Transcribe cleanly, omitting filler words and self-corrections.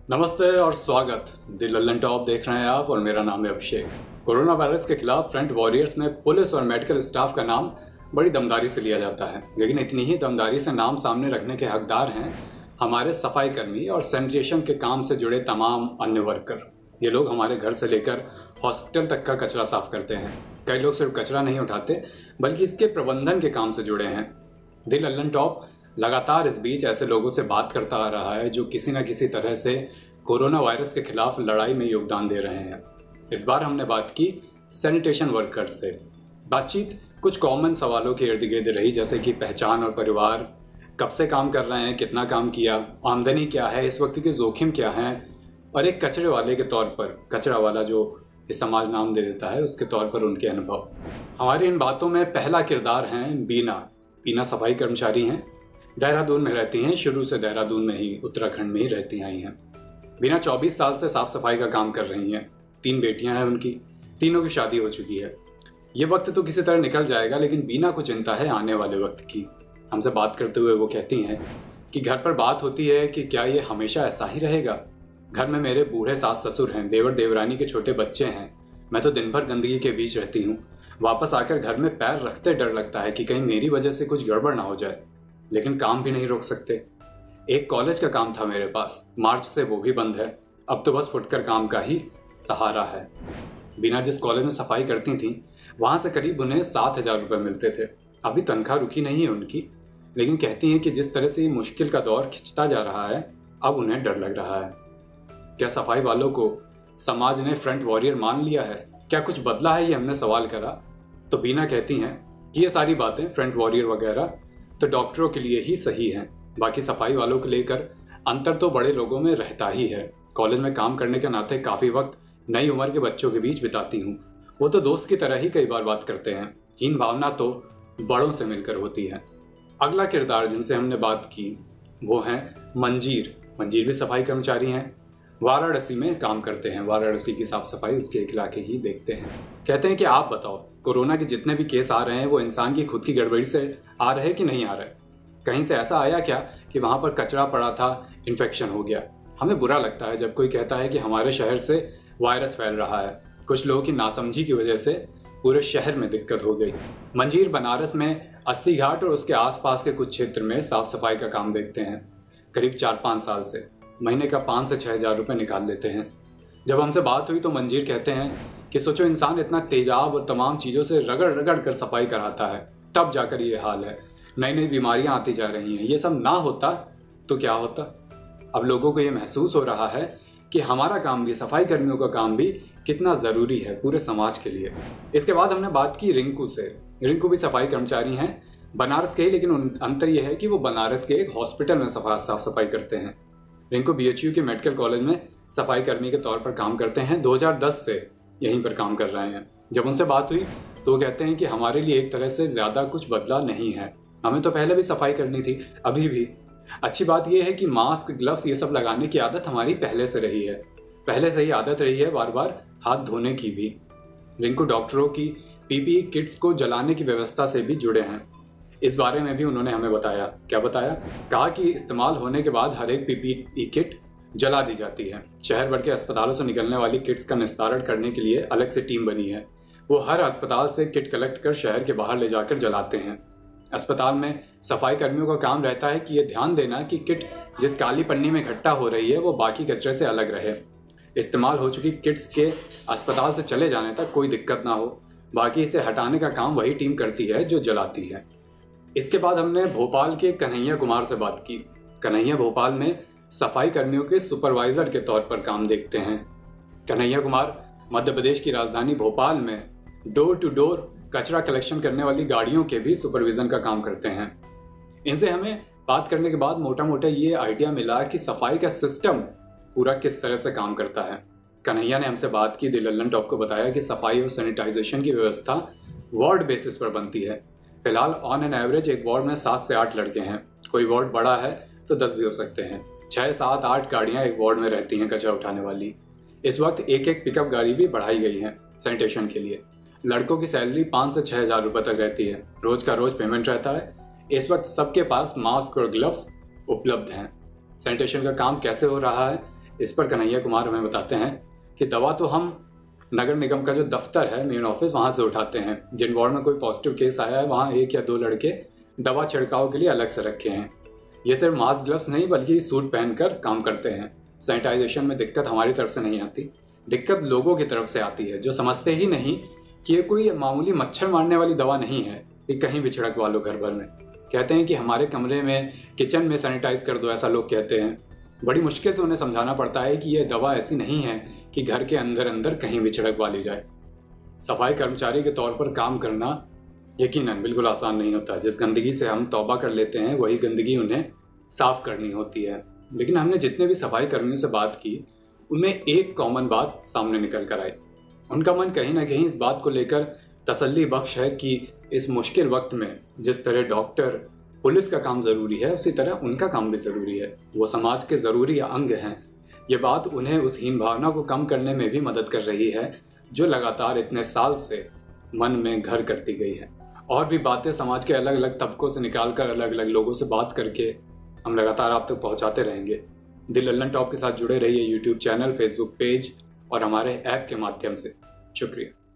नमस्ते और स्वागत। द लल्लन टॉप देख रहे हैं आप और मेरा नाम है अभिषेक। कोरोना वायरस के खिलाफ फ्रंट वॉरियर्स में पुलिस और मेडिकल स्टाफ का नाम बड़ी दमदारी से लिया जाता है, लेकिन इतनी ही दमदारी से नाम सामने रखने के हकदार हैं हमारे सफाई कर्मी और सैनिटेशन के काम से जुड़े तमाम अन्य वर्कर। ये लोग हमारे घर से लेकर हॉस्पिटल तक का कचरा साफ करते हैं। कई लोग सिर्फ कचरा नहीं उठाते बल्कि इसके प्रबंधन के काम से जुड़े हैं। द लल्लन टॉप लगातार इस बीच ऐसे लोगों से बात करता आ रहा है जो किसी न किसी तरह से कोरोना वायरस के खिलाफ लड़ाई में योगदान दे रहे हैं। इस बार हमने बात की सैनिटेशन वर्कर्स से। बातचीत कुछ कॉमन सवालों के इर्द गिर्द रही, जैसे कि पहचान और परिवार, कब से काम कर रहे हैं, कितना काम किया, आमदनी क्या है, इस वक्त के जोखिम क्या हैं, और एक कचरे वाले के तौर पर, कचरा वाला जो इस समाज नाम दे देता है, उसके तौर पर उनके अनुभव। हमारी इन बातों में पहला किरदार हैं बीना। बीना सफाई कर्मचारी हैं, देहरादून में रहती हैं। शुरू से देहरादून में ही, उत्तराखंड में ही रहती आई हैं। बीना 24 साल से साफ सफाई का काम कर रही हैं। 3 बेटियां हैं उनकी, तीनों की शादी हो चुकी है। ये वक्त तो किसी तरह निकल जाएगा, लेकिन बीना को चिंता है आने वाले वक्त की। हमसे बात करते हुए वो कहती हैं कि घर पर बात होती है कि क्या ये हमेशा ऐसा ही रहेगा। घर में मेरे बूढ़े सास ससुर हैं, देवर देवरानी के छोटे बच्चे हैं। मैं तो दिन भर गंदगी के बीच रहती हूँ। वापस आकर घर में पैर रखते डर लगता है कि कहीं मेरी वजह से कुछ गड़बड़ ना हो जाए, लेकिन काम भी नहीं रोक सकते। एक कॉलेज का काम था मेरे पास, मार्च से वो भी बंद है। अब तो बस फुटकर काम का ही सहारा है। बीना जिस कॉलेज में सफाई करती थी वहां से करीब उन्हें 7,000 रुपये मिलते थे। अभी तनख्वाह रुकी नहीं है उनकी, लेकिन कहती हैं कि जिस तरह से ये मुश्किल का दौर खिंचता जा रहा है, अब उन्हें डर लग रहा है। क्या सफाई वालों को समाज ने फ्रंट वॉरियर मान लिया है? क्या कुछ बदला है? ये हमने सवाल करा तो बीना कहती हैं कि ये सारी बातें, फ्रंट वॉरियर वगैरह, तो डॉक्टरों के लिए ही सही है। बाकी सफाई वालों को लेकर अंतर तो बड़े लोगों में रहता ही है। कॉलेज में काम करने के नाते काफी वक्त नई उम्र के बच्चों के बीच बिताती हूँ। वो तो दोस्त की तरह ही कई बार बात करते हैं। हीन भावना तो बड़ों से मिलकर होती है। अगला किरदार जिनसे हमने बात की वो हैं मंजीर। मंजीर भी सफाई कर्मचारी हैं, वाराणसी में काम करते हैं। वाराणसी की साफ सफाई उसके एक इलाके ही देखते हैं। कहते हैं कि आप बताओ, कोरोना के जितने भी केस आ रहे हैं वो इंसान की खुद की गड़बड़ी से आ रहे कि नहीं आ रहे? कहीं से ऐसा आया क्या कि वहां पर कचरा पड़ा था, इन्फेक्शन हो गया? हमें बुरा लगता है जब कोई कहता है कि हमारे शहर से वायरस फैल रहा है। कुछ लोगों की नासमझी की वजह से पूरे शहर में दिक्कत हो गई। मंजीर बनारस में 80 घाट और उसके आसपास के कुछ क्षेत्र में साफ सफाई का काम देखते हैं। करीब 4-5 साल से महीने का 5 से 6 हज़ार रुपये निकाल लेते हैं। जब हमसे बात हुई तो मंजीर कहते हैं कि सोचो, इंसान इतना तेजाब और तमाम चीज़ों से रगड़ रगड़ कर सफाई कराता है, तब जाकर ये हाल है। नई नई बीमारियां आती जा रही हैं। ये सब ना होता तो क्या होता? अब लोगों को ये महसूस हो रहा है कि हमारा काम भी, सफाई कर्मियों का काम भी कितना ज़रूरी है पूरे समाज के लिए। इसके बाद हमने बात की रिंकू से। रिंकू भी सफाई कर्मचारी हैं, बनारस के ही, लेकिन अंतर यह है कि वो बनारस के एक हॉस्पिटल में साफ सफाई करते हैं। रिंकू BHU के मेडिकल कॉलेज में सफाई कर्मी के तौर पर काम करते हैं। 2010 से यहीं पर काम कर रहे हैं। जब उनसे बात हुई तो वो कहते हैं कि हमारे लिए एक तरह से ज़्यादा कुछ बदला नहीं है। हमें तो पहले भी सफाई करनी थी, अभी भी। अच्छी बात यह है कि मास्क, ग्लव्स, ये सब लगाने की आदत हमारी पहले से रही है। पहले से ही आदत रही है बार बार हाथ धोने की भी। रिंकू डॉक्टरों की PPE किट्स को जलाने की व्यवस्था से भी जुड़े हैं। इस बारे में भी उन्होंने हमें बताया। क्या बताया? कहा कि इस्तेमाल होने के बाद हर एक PPE किट जला दी जाती है। शहर भर के अस्पतालों से निकलने वाली किट्स का निस्तारण करने के लिए अलग से टीम बनी है। वो हर अस्पताल से किट कलेक्ट कर शहर के बाहर ले जाकर जलाते हैं। अस्पताल में सफाई कर्मियों का काम रहता है कि ये ध्यान देना कि किट जिस काली पन्नी में इकट्ठा हो रही है वो बाकी कचरे से अलग रहे। इस्तेमाल हो चुकी किट्स के अस्पताल से चले जाने तक कोई दिक्कत ना हो। बाकी इसे हटाने का काम वही टीम करती है जो जलाती है। इसके बाद हमने भोपाल के कन्हैया कुमार से बात की। कन्हैया भोपाल में सफाई कर्मियों के सुपरवाइजर के तौर पर काम देखते हैं। कन्हैया कुमार मध्य प्रदेश की राजधानी भोपाल में डोर टू डोर कचरा कलेक्शन करने वाली गाड़ियों के भी सुपरविजन का काम करते हैं। इनसे हमें बात करने के बाद मोटा मोटा ये आइडिया मिला कि सफाई का सिस्टम पूरा किस तरह से काम करता है। कन्हैया ने हमसे बात की। द लल्लन टॉप को बताया कि सफाई और सैनिटाइजेशन की व्यवस्था वार्ड बेसिस पर बनती है। फिलहाल ऑन एन एवरेज एक वार्ड में 7 से 8 लड़के हैं। कोई वार्ड बड़ा है तो 10 भी हो सकते हैं। 6, 7, 8 गाड़ियां एक वार्ड में रहती हैं कचरा उठाने वाली। इस वक्त एक एक पिकअप गाड़ी भी बढ़ाई गई है सैनिटेशन के लिए। लड़कों की सैलरी 5 से 6 हज़ार रुपये तक रहती है। रोज का रोज पेमेंट रहता है। इस वक्त सबके पास मास्क और ग्लव्स उपलब्ध हैं। सैनिटेशन का काम कैसे हो रहा है इस पर कन्हैया कुमार हमें बताते हैं कि दवा तो हम नगर निगम का जो दफ्तर है, मेन ऑफिस, वहां से उठाते हैं। जिन वार्ड में कोई पॉजिटिव केस आया है वहां 1 या 2 लड़के दवा छिड़काव के लिए अलग से रखे हैं। ये सिर्फ मास्क ग्लव्स नहीं बल्कि सूट पहनकर काम करते हैं। सैनिटाइजेशन में दिक्कत हमारी तरफ से नहीं आती, दिक्कत लोगों की तरफ से आती है, जो समझते ही नहीं कि ये कोई मामूली मच्छर मारने वाली दवा नहीं है कि कहीं भी छिड़क वालो घर भर में। कहते हैं कि हमारे कमरे में, किचन में सैनिटाइज कर दो, ऐसा लोग कहते हैं। बड़ी मुश्किल से उन्हें समझाना पड़ता है कि यह दवा ऐसी नहीं है कि घर के अंदर अंदर कहीं भी छिड़क वाली जाए। सफाई कर्मचारी के तौर पर काम करना यकीनन बिल्कुल आसान नहीं होता। जिस गंदगी से हम तौबा कर लेते हैं वही गंदगी उन्हें साफ करनी होती है। लेकिन हमने जितने भी सफाई कर्मियों से बात की उनमें एक कॉमन बात सामने निकल कर आई। उनका मन कहीं ना कहीं इस बात को लेकर तसल्ली बख्श है कि इस मुश्किल वक्त में जिस तरह डॉक्टर, पुलिस का काम ज़रूरी है उसी तरह उनका काम भी ज़रूरी है। वो समाज के ज़रूरी अंग हैं। ये बात उन्हें उस हीन भावना को कम करने में भी मदद कर रही है जो लगातार इतने साल से मन में घर करती गई है। और भी बातें समाज के अलग अलग तबकों से निकाल कर, अलग अलग लोगों से बात करके हम लगातार आप तक पहुंचाते रहेंगे। द लल्लन टॉप के साथ जुड़े रहिए यूट्यूब चैनल, फेसबुक पेज और हमारे ऐप के माध्यम से। शुक्रिया।